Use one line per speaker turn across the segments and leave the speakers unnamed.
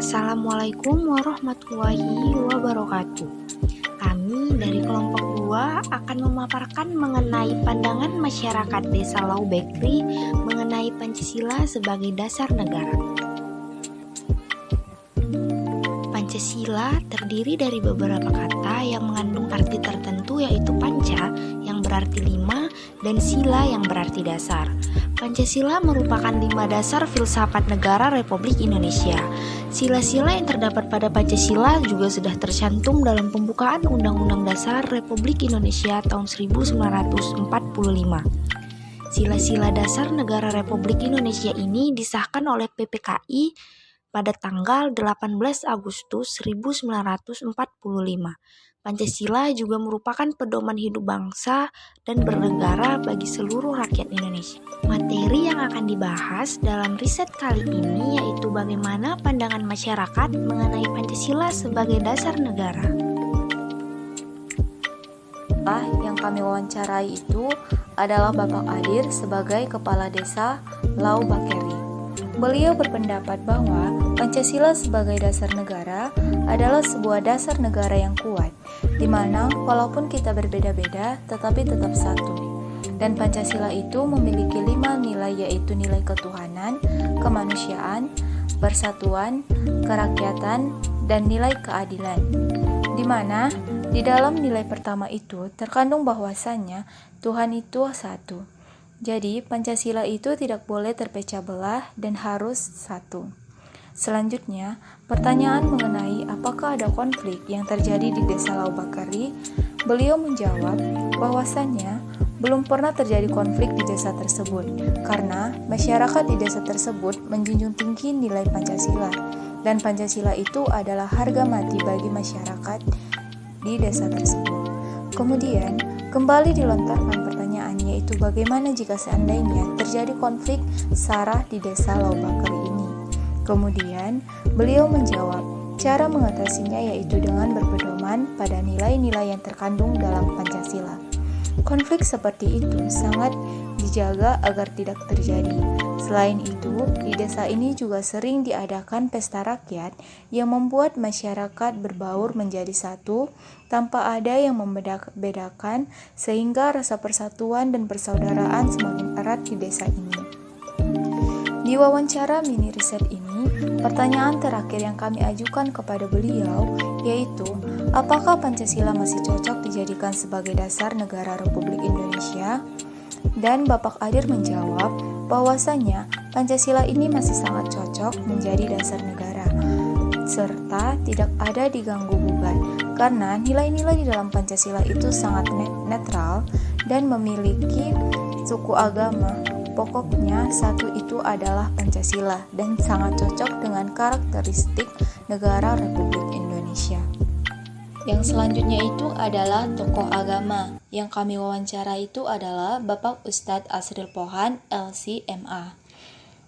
Assalamualaikum warahmatullahi wabarakatuh. Kami dari kelompok 2 akan memaparkan mengenai pandangan masyarakat Desa Laubekri mengenai Pancasila sebagai dasar negara. Pancasila terdiri dari beberapa kata yang mengandung arti tertentu, yaitu panca yang berarti 5 dan sila yang berarti dasar. Pancasila merupakan 5 dasar filsafat negara Republik Indonesia. Sila-sila yang terdapat pada Pancasila juga sudah tercantum dalam pembukaan Undang-Undang Dasar Republik Indonesia tahun 1945. Sila-sila dasar negara Republik Indonesia ini disahkan oleh PPKI pada tanggal 18 Agustus 1945. Pancasila juga merupakan pedoman hidup bangsa dan bernegara bagi seluruh rakyat Indonesia. Materi yang akan dibahas dalam riset kali ini yaitu bagaimana pandangan masyarakat mengenai Pancasila sebagai dasar negara.
Yang kami wawancarai itu adalah Bapak Adir sebagai Kepala Desa Laubekri. Beliau berpendapat bahwa Pancasila sebagai dasar negara adalah sebuah dasar negara yang kuat, di mana walaupun kita berbeda-beda tetapi tetap satu. Dan Pancasila itu memiliki 5 nilai, yaitu nilai ketuhanan, kemanusiaan, persatuan, kerakyatan, dan nilai keadilan. Di mana di dalam nilai pertama itu terkandung bahwasannya Tuhan itu satu. Jadi, Pancasila itu tidak boleh terpecah belah dan harus satu. Selanjutnya, pertanyaan mengenai apakah ada konflik yang terjadi di Desa Laubekri, beliau menjawab bahwasannya belum pernah terjadi konflik di desa tersebut karena masyarakat di desa tersebut menjunjung tinggi nilai Pancasila, dan Pancasila itu adalah harga mati bagi masyarakat di desa tersebut. Kemudian, kembali dilontarkan pertanyaan, yaitu bagaimana jika seandainya terjadi konflik SARA di Desa Laubekri ini. Kemudian, beliau menjawab, cara mengatasinya yaitu dengan berpedoman pada nilai-nilai yang terkandung dalam Pancasila. Konflik seperti itu sangat dijaga agar tidak terjadi. Selain itu, di desa ini juga sering diadakan pesta rakyat yang membuat masyarakat berbaur menjadi satu tanpa ada yang membedakan, sehingga rasa persatuan dan persaudaraan semakin erat di desa ini. Di wawancara mini riset ini, pertanyaan terakhir yang kami ajukan kepada beliau yaitu, apakah Pancasila masih cocok dijadikan sebagai dasar negara Republik Indonesia? Dan Bapak Adir menjawab bahwasanya Pancasila ini masih sangat cocok menjadi dasar negara, serta tidak ada diganggu-gugat, karena nilai-nilai di dalam Pancasila itu sangat netral dan memiliki suku agama. Pokoknya satu itu adalah Pancasila dan sangat cocok dengan karakteristik negara Republik Indonesia. Yang selanjutnya itu adalah tokoh agama. Yang kami wawancara itu adalah Bapak Ustadz Asril Pohan, LC.MA.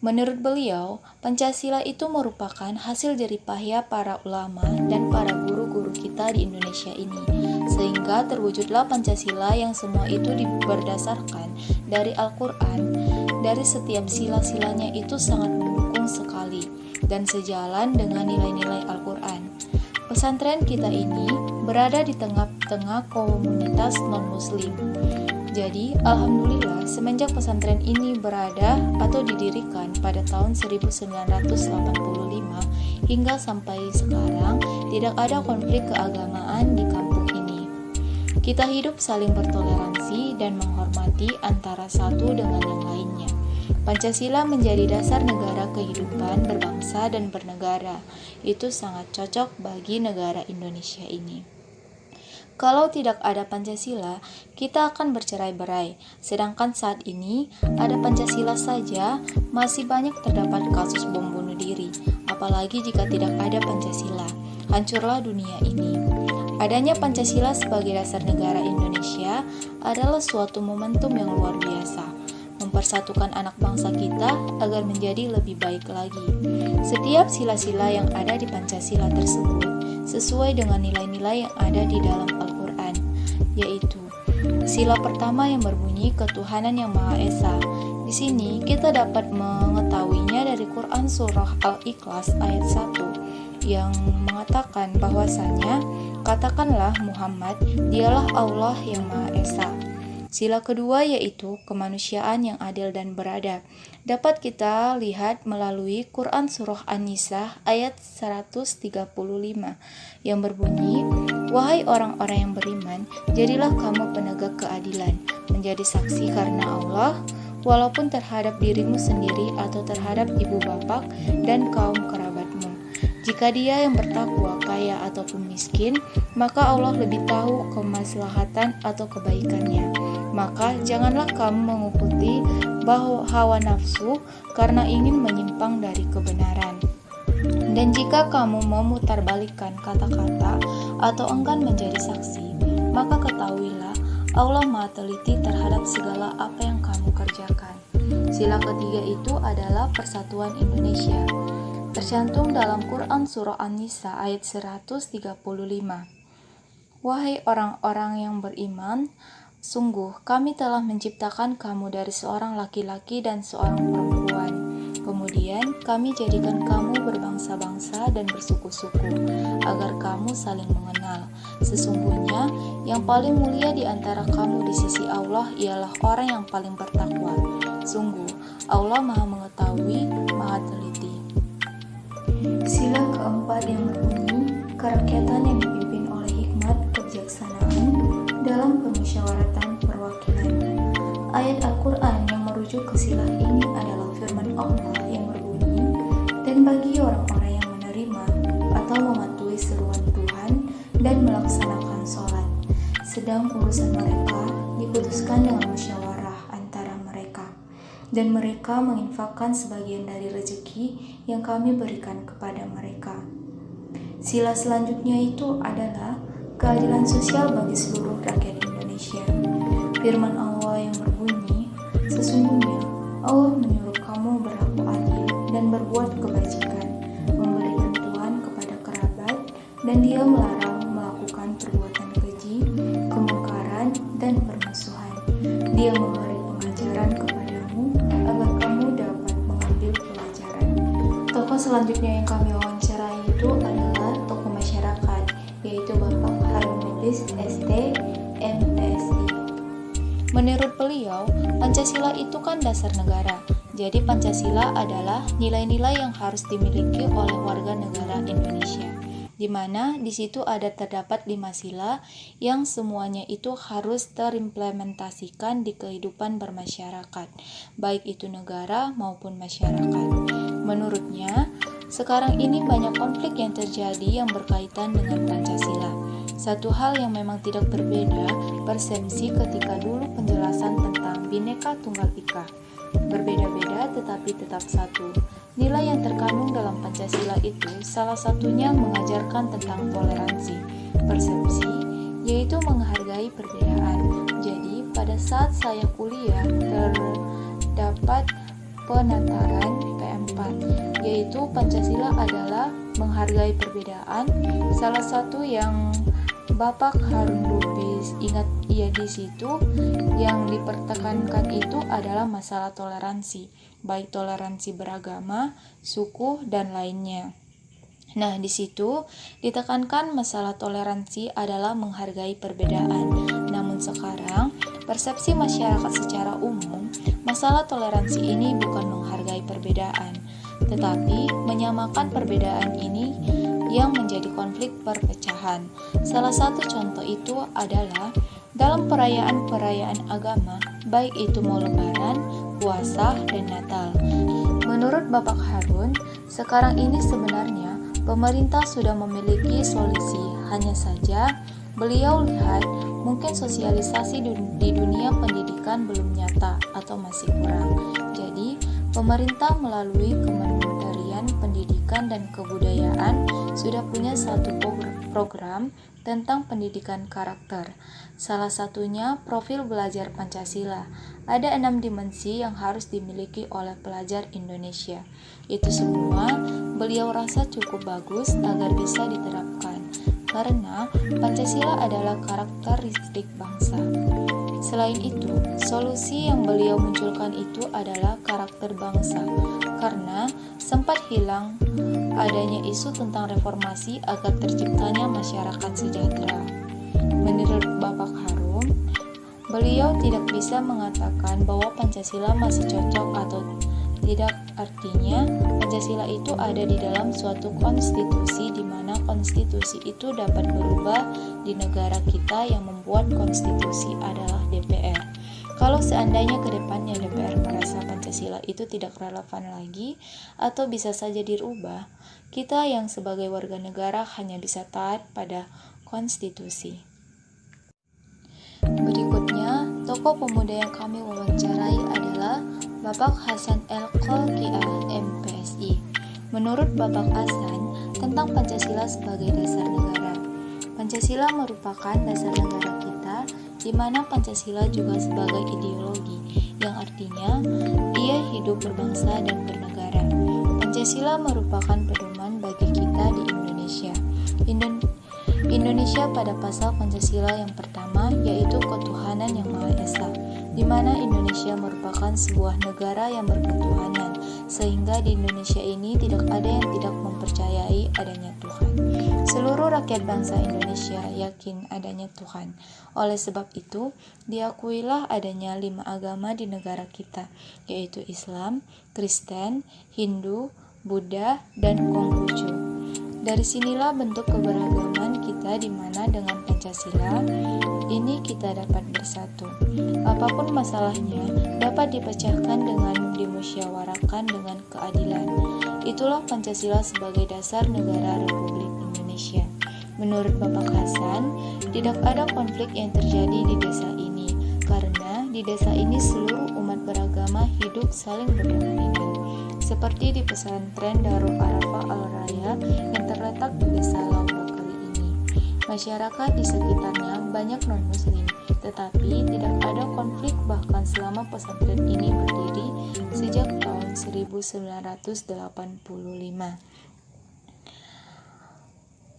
Menurut beliau, Pancasila itu merupakan hasil jeripayah para ulama dan para guru-guru kita di Indonesia ini, sehingga terwujudlah Pancasila yang semua itu berdasarkan dari Al-Quran. Dari setiap sila-silanya itu sangat mendukung sekali dan sejalan dengan nilai-nilai Al-Quran. Pesantren kita ini berada di tengah-tengah komunitas non-muslim. Jadi, alhamdulillah semenjak pesantren ini berada atau didirikan pada tahun 1985 hingga sampai sekarang tidak ada konflik keagamaan di kampung ini. Kita hidup saling bertoleransi dan menghormati antara satu dengan yang lainnya. Pancasila menjadi dasar negara kehidupan berbangsa dan bernegara. Itu sangat cocok bagi negara Indonesia ini. Kalau tidak ada Pancasila, kita akan bercerai-berai. Sedangkan saat ini, ada Pancasila saja, masih banyak terdapat kasus bom bunuh diri. Apalagi jika tidak ada Pancasila, hancurlah dunia ini. Adanya Pancasila sebagai dasar negara Indonesia adalah suatu momentum yang luar biasa, mempersatukan anak bangsa kita agar menjadi lebih baik lagi. Setiap sila-sila yang ada di Pancasila tersebut sesuai dengan nilai-nilai yang ada di dalam Al-Quran, yaitu sila pertama yang berbunyi ketuhanan yang Maha Esa. Di sini kita dapat mengetahuinya dari Quran Surah Al-Ikhlas ayat 1. yang mengatakan bahwasanya katakanlah Muhammad, dialah Allah yang Maha Esa. Sila kedua yaitu kemanusiaan yang adil dan beradab. Dapat kita lihat melalui Quran Surah An-Nisa ayat 135 yang berbunyi, "Wahai orang-orang yang beriman, jadilah kamu penegak keadilan, menjadi saksi karena Allah, walaupun terhadap dirimu sendiri atau terhadap ibu bapak dan kaum kerabatmu. Jika dia yang bertakwa kaya ataupun miskin, maka Allah lebih tahu kemaslahatan atau kebaikannya. Maka janganlah kamu mengikuti hawa nafsu karena ingin menyimpang dari kebenaran. Dan jika kamu memutarbalikkan kata-kata atau enggan menjadi saksi, maka ketahuilah Allah Maha teliti terhadap segala apa yang kamu kerjakan." Sila ketiga itu adalah persatuan Indonesia. Tercantum dalam Quran Surah An-Nisa ayat 135. "Wahai orang-orang yang beriman, sungguh kami telah menciptakan kamu dari seorang laki-laki dan seorang perempuan. Kemudian kami jadikan kamu berbangsa-bangsa dan bersuku-suku, agar kamu saling mengenal. Sesungguhnya yang paling mulia di antara kamu di sisi Allah ialah orang yang paling bertakwa. Sungguh Allah Maha mengetahui, Maha teliti." Sila keempat yang berbunyi, kerakyatan yang dipimpin oleh hikmat kebijaksanaan dalam pemusyawaratan perwakilan. Ayat Al-Quran yang merujuk ke sila ini adalah firman Allah yang berbunyi, "Dan bagi orang-orang yang menerima atau mematuhi seruan Tuhan dan melaksanakan sholat, sedang urusan mereka diputuskan dengan musyawarah antara mereka, dan mereka menginfakkan sebagian dari rezeki yang kami berikan kepada mereka." Sila selanjutnya itu adalah keadilan sosial bagi seluruh rakyat Indonesia. Firman Allah yang berbunyi, "Sesungguhnya Allah menyuruh kamu berlaku adil dan berbuat kebajikan, memberi bantuan kepada kerabat, dan Dia melarang melakukan perbuatan keji, kemungkaran, dan permusuhan. Dia memberi pengajaran kepadamu agar kamu dapat mengambil pelajaran." Tokoh selanjutnya yang kami wawancarai itu adalah tokoh masyarakat, yaitu Bapak Harun Lubis, ST, MPSI. Menurut beliau, Pancasila itu kan dasar negara. Jadi Pancasila adalah nilai-nilai yang harus dimiliki oleh warga negara Indonesia, di mana di situ terdapat 5 sila yang semuanya itu harus terimplementasikan di kehidupan bermasyarakat, baik itu negara maupun masyarakat. Menurutnya, sekarang ini banyak konflik yang terjadi yang berkaitan dengan Pancasila. Satu hal yang memang tidak berbeda persepsi ketika dulu penjelasan tentang Bhinneka Tunggal Ika. Berbeda-beda tetapi tetap satu. Nilai yang terkandung dalam Pancasila itu salah satunya mengajarkan tentang toleransi, persepsi, yaitu menghargai perbedaan. Jadi pada saat saya kuliah terdapat penataran P4, yaitu Pancasila adalah menghargai perbedaan. Salah satu yang Bapak Harun Lubis ingat di situ yang dipertekankan itu adalah masalah toleransi, baik toleransi beragama, suku, dan lainnya. Nah, di situ ditekankan masalah toleransi adalah menghargai perbedaan. Namun sekarang, persepsi masyarakat secara umum, masalah toleransi ini bukan menghargai perbedaan, tetapi menyamakan perbedaan ini yang menjadi konflik perpecahan. Salah satu contoh itu adalah dalam perayaan-perayaan agama, baik itu mau Lebaran, puasa, dan Natal. Menurut Bapak Harun, sekarang ini sebenarnya pemerintah sudah memiliki solusi, hanya saja beliau lihat mungkin sosialisasi di dunia pendidikan belum nyata atau masih kurang. Jadi, pemerintah melalui Kementerian Pendidikan dan Kebudayaan sudah punya satu program tentang pendidikan karakter. Salah satunya profil belajar Pancasila. Ada 6 dimensi yang harus dimiliki oleh pelajar Indonesia. Itu semua beliau rasa cukup bagus agar bisa diterapkan, karena Pancasila adalah karakteristik bangsa. Selain itu, solusi yang beliau munculkan itu adalah karakter bangsa, karena sempat hilang adanya isu tentang reformasi agar terciptanya masyarakat sejahtera. Menurut Bapak Harum, beliau tidak bisa mengatakan bahwa Pancasila masih cocok atau tidak, artinya Pancasila itu ada di dalam suatu konstitusi di mana konstitusi itu dapat berubah di negara kita. Yang membuat konstitusi adalah DPR. Kalau seandainya ke depannya DPR merasa Pancasila itu tidak relevan lagi atau bisa saja dirubah, kita yang sebagai warga negara hanya bisa taat pada konstitusi. Berikutnya, tokoh pemuda yang kami wawancarai adalah Bapak Hasan El-Kholqiah, MPSI. Menurut Bapak Hasan, tentang Pancasila sebagai dasar negara. Pancasila merupakan dasar negara kita, di mana Pancasila juga sebagai ideologi, yang artinya ia hidup berbangsa dan bernegara. Pancasila merupakan pedoman bagi kita di Indonesia. Indonesia pada pasal Pancasila yang pertama yaitu ketuhanan yang Maha Esa, di mana Indonesia merupakan sebuah negara yang berketuhanan, sehingga di Indonesia ini tidak ada yang tidak mempercayai adanya Tuhan. Seluruh rakyat bangsa Indonesia yakin adanya Tuhan. Oleh sebab itu, diakuilah adanya 5 agama di negara kita, yaitu Islam, Kristen, Hindu, Buddha, dan Konghucu. Dari sinilah bentuk keberagaman kita, di mana dengan Pancasila ini kita dapat bersatu. Apapun masalahnya dapat dipecahkan dengan dimusyawarakan dengan keadilan. Itulah Pancasila sebagai dasar negara Republik Indonesia. Menurut Bapak Hasan, tidak ada konflik yang terjadi di desa ini, karena di desa ini seluruh umat beragama hidup saling berdampingan. Seperti di pesantren Darul Arafah Al-Raya yang terletak di desa Laubakali ini. Masyarakat di sekitarnya banyak non-muslim, tetapi tidak ada konflik bahkan selama pesantren ini berdiri sejak tahun 1985.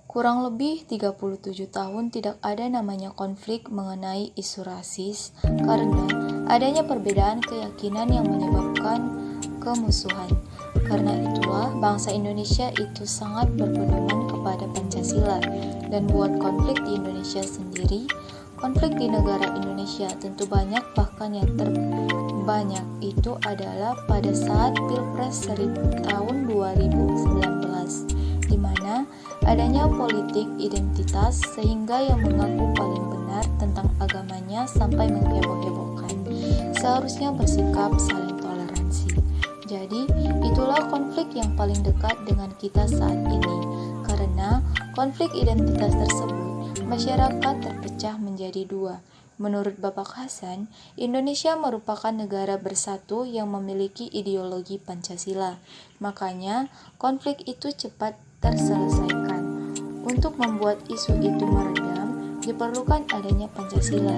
Kurang lebih 37 tahun tidak ada namanya konflik mengenai isu rasis karena adanya perbedaan keyakinan yang menyebabkan kemusuhan. Karena itulah bangsa Indonesia itu sangat berpedoman kepada Pancasila, dan buat konflik di Indonesia sendiri, konflik di negara Indonesia tentu banyak, bahkan yang terbanyak itu adalah pada saat Pilpres tahun 2019, di mana adanya politik identitas sehingga yang mengaku paling benar tentang agamanya sampai mengheboh-hebohkan seharusnya bersikap saling toleransi. Jadi, itulah konflik yang paling dekat dengan kita saat ini. Karena konflik identitas tersebut, masyarakat terpecah menjadi 2. Menurut Bapak Hasan, Indonesia merupakan negara bersatu yang memiliki ideologi Pancasila. Makanya, konflik itu cepat terselesaikan. Untuk membuat isu itu meredam, diperlukan adanya Pancasila.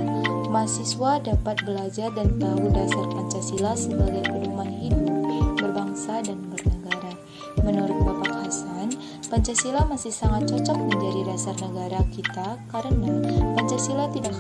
Mahasiswa dapat belajar dan tahu dasar Pancasila sebagai pedoman hidup, berbangsa, dan bernegara. Menurut Bapak Hasan, Pancasila masih sangat cocok menjadi dasar negara kita karena Pancasila tidak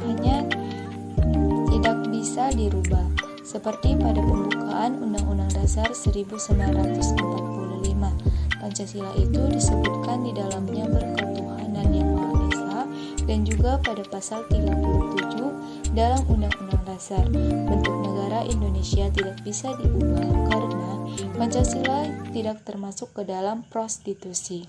bisa dirubah. Seperti pada pembukaan Undang-Undang Dasar 1945, Pancasila itu disebutkan di dalamnya berketuhanan yang Maha Esa, dan juga pada pasal 37 dalam Undang-Undang Dasar, bentuk negara Indonesia tidak bisa diubah karena Pancasila tidak termasuk ke dalam prostitusi.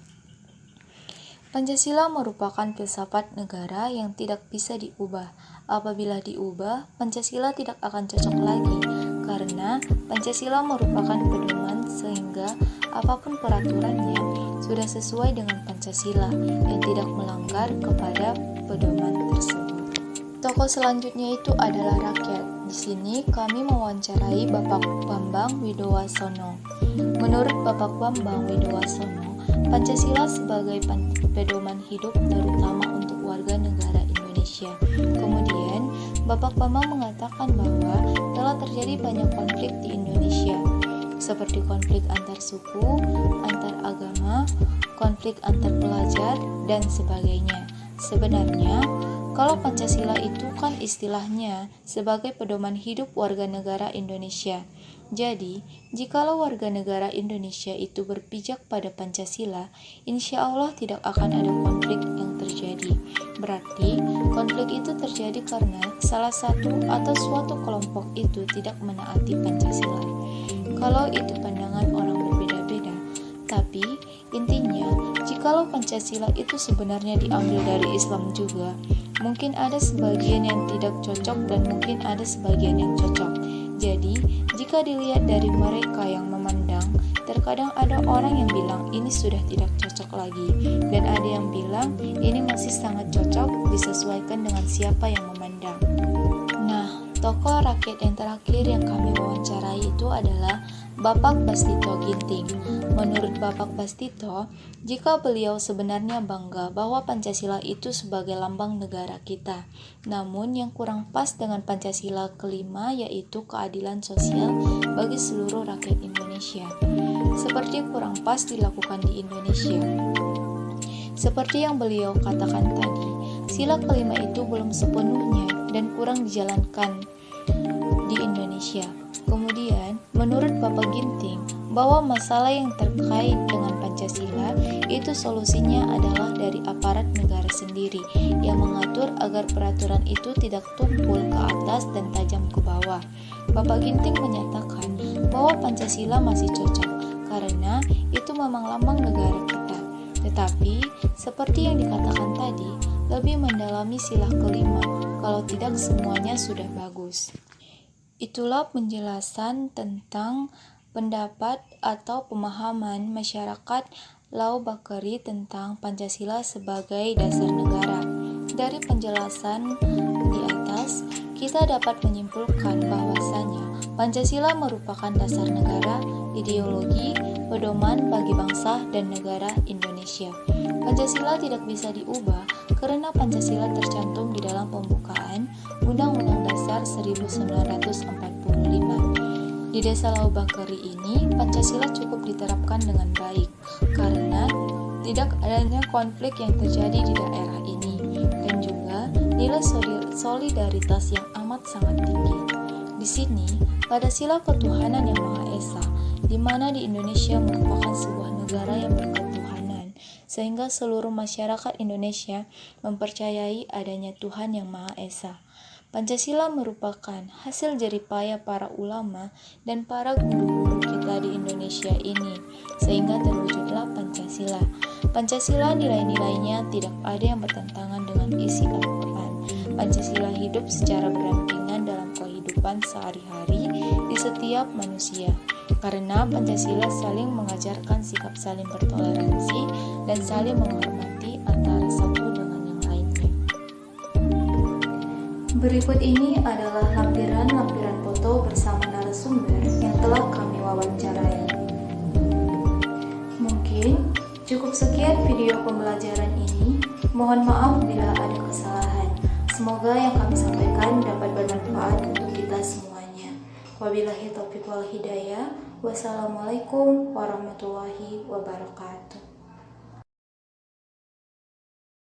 Pancasila merupakan filsafat negara yang tidak bisa diubah. Apabila diubah, Pancasila tidak akan cocok lagi karena Pancasila merupakan pedoman sehingga apapun peraturannya sudah sesuai dengan Pancasila yang tidak melanggar kepada pedoman tersebut. Tokoh selanjutnya itu adalah rakyat. Di sini kami mewawancarai Bapak Bambang Widowasono. Menurut Bapak Bambang Widowasono, Pancasila sebagai pedoman hidup terutama untuk warga negara Indonesia. Kemudian, Bapak Bambang mengatakan bahwa telah terjadi banyak konflik di Indonesia, seperti konflik antar suku, antar agama, konflik antar pelajar, dan sebagainya. Sebenarnya, kalau Pancasila itu kan istilahnya sebagai pedoman hidup warga negara Indonesia. Jadi, jikalau warga negara Indonesia itu berpijak pada Pancasila, insya Allah tidak akan ada konflik yang terjadi. Berarti, konflik itu terjadi karena salah satu atau suatu kelompok itu tidak menaati Pancasila. Kalau itu pandangan orang berbeda-beda, tapi intinya, jikalau Pancasila itu sebenarnya diambil dari Islam juga, mungkin ada sebagian yang tidak cocok dan mungkin ada sebagian yang cocok. Jadi, jika dilihat dari mereka yang memandang, terkadang ada orang yang bilang ini sudah tidak cocok lagi, dan ada yang bilang ini masih sangat cocok disesuaikan dengan siapa yang memandang. Nah, tokoh rakyat yang terakhir yang kami wawancarai itu adalah Bapak Bastito Ginting. Menurut Bapak Bastito, jika beliau sebenarnya bangga bahwa Pancasila itu sebagai lambang negara kita, namun yang kurang pas dengan Pancasila kelima yaitu keadilan sosial bagi seluruh rakyat Indonesia. Seperti kurang pas dilakukan di Indonesia. Seperti yang beliau katakan tadi, sila kelima itu belum sepenuhnya dan kurang dijalankan di Indonesia. Kemudian, menurut Bapak Ginting, bahwa masalah yang terkait dengan Pancasila itu solusinya adalah dari aparat negara sendiri yang mengatur agar peraturan itu tidak tumpul ke atas dan tajam ke bawah. Bapak Ginting menyatakan bahwa Pancasila masih cocok karena itu memang lambang negara kita. Tetapi, seperti yang dikatakan tadi, lebih mendalami sila kelima kalau tidak semuanya sudah bagus. Itulah penjelasan tentang pendapat atau pemahaman masyarakat Lau Bakeri tentang Pancasila sebagai dasar negara. Dari penjelasan di atas, kita dapat menyimpulkan bahwasanya Pancasila merupakan dasar negara, ideologi, pedoman bagi bangsa dan negara Indonesia. Pancasila tidak bisa diubah karena Pancasila tercantum di dalam pembukaan Undang-Undang Dasar 1945. Di Desa Lau Bakeri ini, Pancasila cukup diterapkan dengan baik karena tidak adanya konflik yang terjadi di daerah ini dan juga nilai solidaritas yang amat sangat tinggi. Di sini, pada sila ketuhanan yang Maha Esa, di mana di Indonesia merupakan sebuah negara yang berketuhanan, sehingga seluruh masyarakat Indonesia mempercayai adanya Tuhan yang Maha Esa. Pancasila merupakan hasil jeripaya para ulama dan para guru-guru kita di Indonesia ini, sehingga terwujudlah Pancasila. Pancasila nilai-nilainya tidak ada yang bertentangan dengan isi Al-Quran. Pancasila hidup secara berdampingan dalam kehidupan sehari-hari di setiap manusia. Karena Pancasila saling mengajarkan sikap saling bertoleransi dan saling menghormati antara satu dengan yang lainnya. Berikut ini adalah lampiran-lampiran foto bersama narasumber yang telah kami wawancarai. Mungkin cukup sekian video pembelajaran ini. Mohon maaf bila ada kesalahan. Semoga yang kami sampaikan dapat bermanfaat untuk kita semuanya. Wabillahi taufiq wal hidayah. Wassalamualaikum warahmatullahi wabarakatuh.